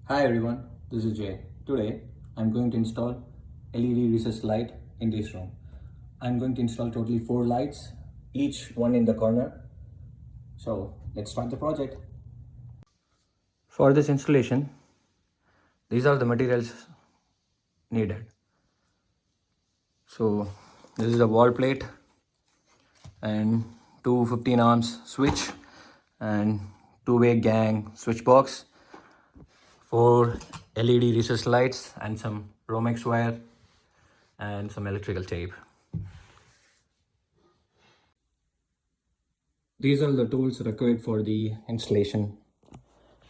Hi everyone, this is Jay. Today I'm going to install LED recessed light in this room. I'm going to install totally 4 lights, each one in the corner. So let's start the project. For this installation, these are the materials needed. So this is a wall plate and two 15 ohms switch and two-way gang switch box, 4 LED recessed lights and some Romex wire and some electrical tape. These are the tools required for the installation.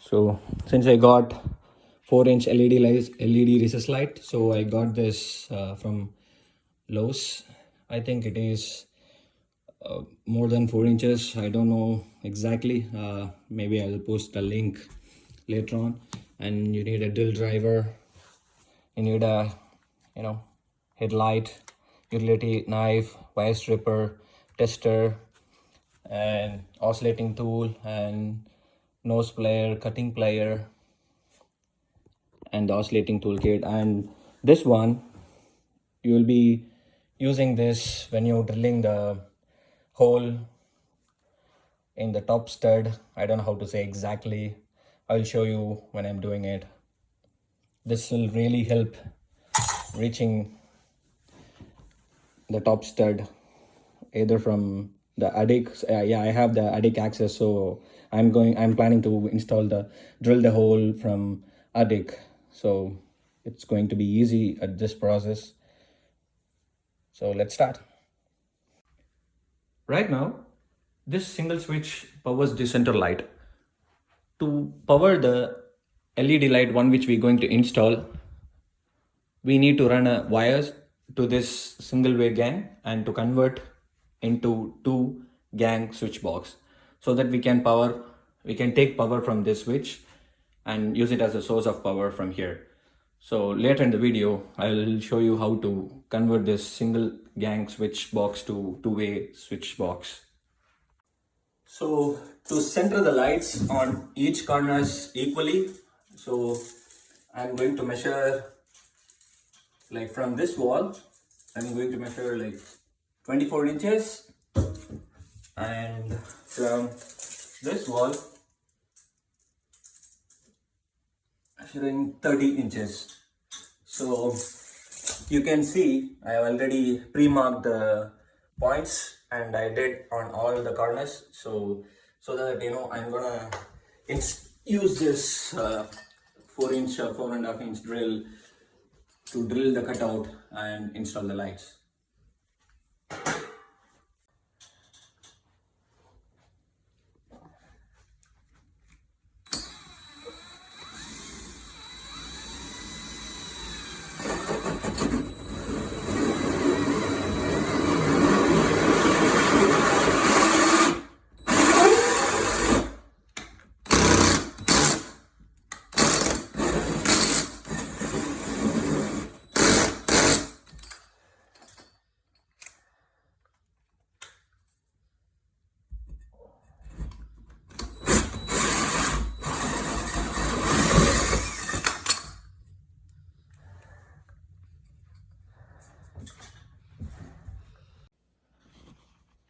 So since I got 4-inch LED recessed light, so I got this from Lowe's. I think it is more than 4 inches. I don't know exactly. Maybe I'll post a link later on. And you need a drill driver. You need a headlight, utility knife, wire stripper, tester, and oscillating tool and nose plier, cutting plier, and the oscillating toolkit. And this one, you will be using this when you're drilling the hole in the top stud. I don't know how to say exactly. I'll show you when I'm doing it. This will really help reaching the top stud either from the attic. Yeah, I have the attic access, so I'm planning to drill the hole from attic, so it's going to be easy at this process. So let's start. Right now, this single switch powers the center light. To power the LED light one which we're going to install, we need to run a wires to this single way gang and to convert into 2 gang switch box, so that we can take power from this switch and use it as a source of power from here. So later in the video, I'll show you how to convert this single gang switch box to 2-way switch box. So to center the lights on each corners equally, so I'm going to measure, like from this wall, I'm going to measure like 24 inches, and from this wall measuring 30 inches. So you can see I have already pre-marked the points and I did on all the corners, so that I'm gonna use this 4-inch or 4.5-inch drill to drill the cutout and install the lights.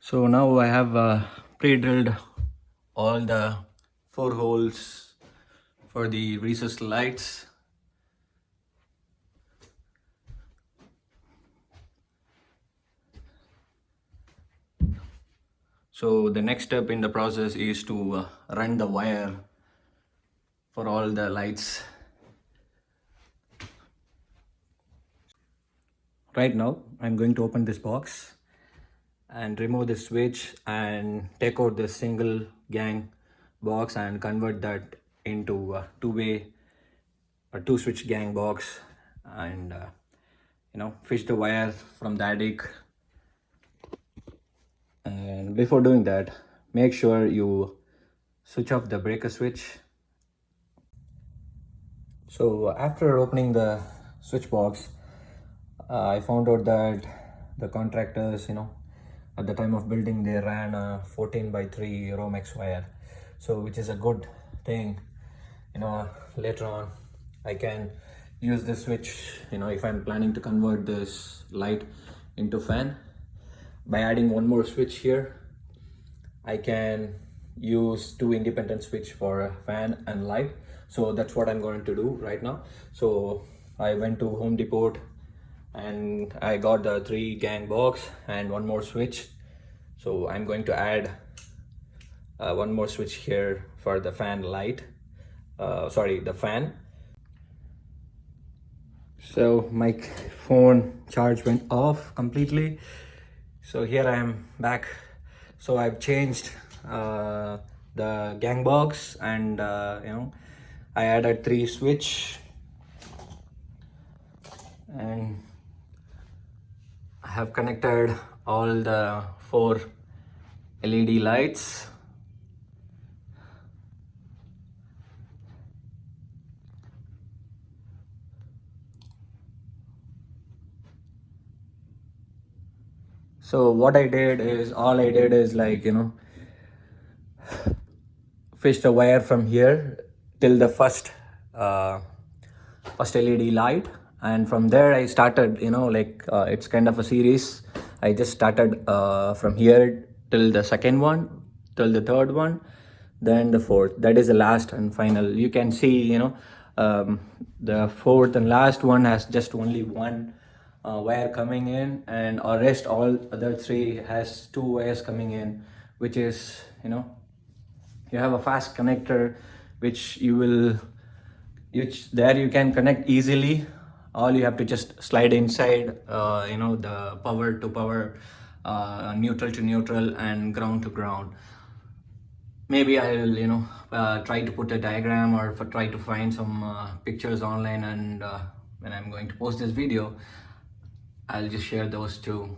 So now I have pre-drilled all the 4 holes for the recessed lights. So the next step in the process is to run the wire for all the lights. Right now I'm going to open this box and remove the switch and take out the single gang box and convert that into a 2-way or 2 switch gang box, and fish the wire from the attic. And before doing that, make sure you switch off the breaker switch. So after opening the switch box, I found out that the contractors, at the time of building, they ran a 14x3 Romex wire, so which is a good thing. Later on I can use this switch, if I'm planning to convert this light into fan. By adding one more switch here, I can use two independent switch for fan and light. So that's what I'm going to do right now. So I went to Home Depot and I got the 3 gang box and one more switch. So I'm going to add one more switch here for the fan light. The fan. So my phone charge went off completely. So here I am back. So I've changed the gang box and I added 3 switch and I have connected all the 4 LED lights. So what I did is, fetched a wire from here till the first LED light, and from there I started, it's kind of a series. I just started from here till the second one, till the third one, then the fourth. That is the last and final. You can see, the fourth and last one has just only one wire coming in, and or rest all other 3 has 2 wires coming in, which is, you have a fast connector which there you can connect easily. All you have to just slide inside, the power to power, neutral to neutral, and ground to ground. Maybe I will try to put a diagram or try to find some pictures online, and when I'm going to post this video, I'll just share those too.